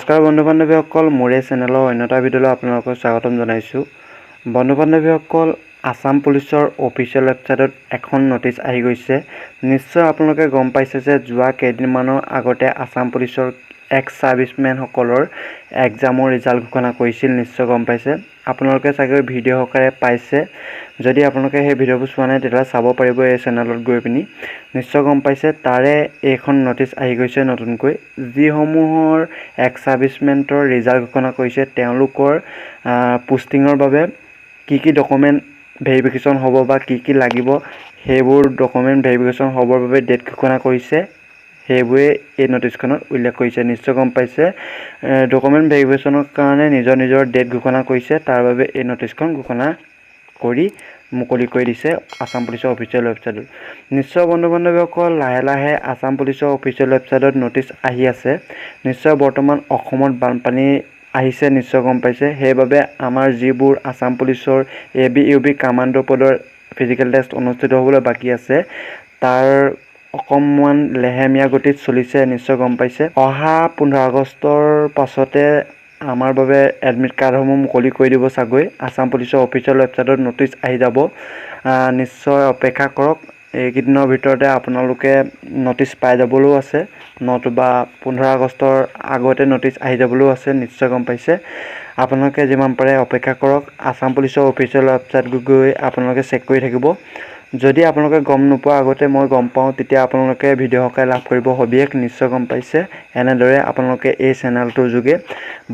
নমস্কাৰ বন্ধু-বান্ধৱীসকল, মোৰে চেনেলৰ অন্য এটা ভিডিঅ'লৈ আপোনালোকক স্বাগতম জনাইছোঁ। বন্ধু-বান্ধৱীসকল, আসাম পুলিচৰ অফিচিয়েল ৱেবছাইটত এখন নটিচ আহি গৈছে। নিশ্চয় আপোনালোকে গম পাইছে যে যোৱা কেইদিনমানৰ আগতে আসাম পুলিচৰ এক্স ছাৰ্ভিচমেনসকলৰ এক্সামৰ ৰিজাল্ট ঘোষণা কৰিছিল। নিশ্চয় গম পাইছে, আপোনালোকে চাগে ভিডিঅ' সহকাৰে পাইছে। যদি আপোনালোকে সেই ভিডিঅ'বোৰ চোৱা নাই তেতিয়াহ'লে চাব পাৰিব এই চেনেলত গৈ পিনি। নিশ্চয় গম পাইছে, তাৰে এইখন নটিচ আহি গৈছে নতুনকৈ, যিসমূহৰ এক্স ছাৰ্ভিচমেনৰ ৰিজাল্ট ঘোষণা কৰিছে তেওঁলোকৰ পোষ্টিঙৰ বাবে কি ডকুমেণ্ট ভেৰিফিকেশ্যন হ'ব বা কি লাগিব, সেইবোৰ ডকুমেণ্ট ভেৰিফিকেশ্যন হ'বৰ বাবে ডেট ঘোষণা কৰিছে। সেইবোৰে এই নটিচখনত উল্লেখ কৰিছে। নিশ্চয় গম পাইছে, ডকুমেণ্ট ভেৰিফিকেশ্যনৰ কাৰণে নিজৰ ডেট ঘোষণা কৰিছে। তাৰ বাবে এই নটিচখন ঘোষণা কৰি মুকলি কৰি দিছে আসাম পুলিচৰ অফিচিয়েল ৱেবছাইটত। নিশ্চয় বন্ধু-বান্ধৱীসকল, লাহে লাহে আসাম পুলিচৰ অফিচিয়েল ৱেবছাইটত নটিচ আহি আছে। নিশ্চয় বৰ্তমান অসমত বানপানী আহিছে, নিশ্চয় গম পাইছে। সেইবাবে আমাৰ যিবোৰ আসাম পুলিচৰ AB UB কামাণ্ডো পদৰ ফিজিকেল টেষ্ট অনুষ্ঠিত হ'বলৈ বাকী আছে, তাৰ অকণমান লেহেমীয়া গতিত চলিছে। নিশ্চয় গম পাইছে, অহা 15 আগষ্টৰ পাছতে আমাৰ বাবে এডমিট কাৰ্ডসমূহ মুকলি কৰি দিব চাগৈ। আসাম পুলিচৰ অফিচিয়েল ৱেবছাইটত নটিচ আহি যাব, নিশ্চয় অপেক্ষা কৰক। এইকেইদিনৰ ভিতৰতে আপোনালোকে নটিচ পাই যাবলৈও আছে, নতুবা 15 আগষ্টৰ আগতে নটিচ আহি যাবলৈও আছে। নিশ্চয় গম পাইছে, আপোনালোকে যিমান পাৰে অপেক্ষা কৰক। আসাম পুলিচৰ অফিচিয়েল ৱেবছাইট গৈ আপোনালোকে চেক কৰি থাকিব। যদি আপোনালোকে গম নোপোৱা আগতে মই গম পাওঁ, তেতিয়া আপোনালোকে ভিডিঅ' সহকাৰে লাভ কৰিব সবিশেষ। নিশ্চয় গম পাইছে, এনেদৰে আপোনালোকে এই চেনেলটোৰ যোগে।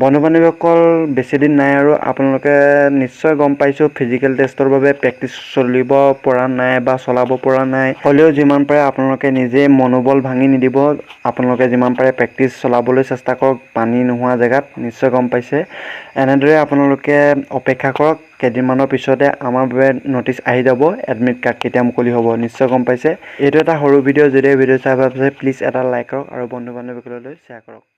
বন্ধু-বান্ধৱীসকল, বেছিদিন নাই আৰু আপোনালোকে নিশ্চয় গম পাইছোঁ ফিজিকেল টেষ্টৰ বাবে প্ৰেক্টিচ চলিব পৰা নাই বা চলাব পৰা নাই। হ'লেও যিমান পাৰে আপোনালোকে নিজে মনোবল ভাঙি নিদিব। আপোনালোকে যিমান পাৰে প্ৰেক্টিচ চলাবলৈ চেষ্টা কৰক পানী নোহোৱা জেগাত। নিশ্চয় গম পাইছে, এনেদৰে আপোনালোকে অপেক্ষা কৰক। কেইদিনমানৰ পিছতে আমাৰ বাবে নটিচ আহি যাব, এডমিট কাৰ্ড কেতিয়া মুকলি হ'ব। নিশ্চয় গম পাইছে, এইটো এটা সৰু ভিডিঅ'। যদি ভিডিঅ' চাই ভাল পাইছে প্লিজ এটা লাইক কৰক আৰু বন্ধু-বান্ধৱীসকললৈ শ্বেয়াৰ কৰক।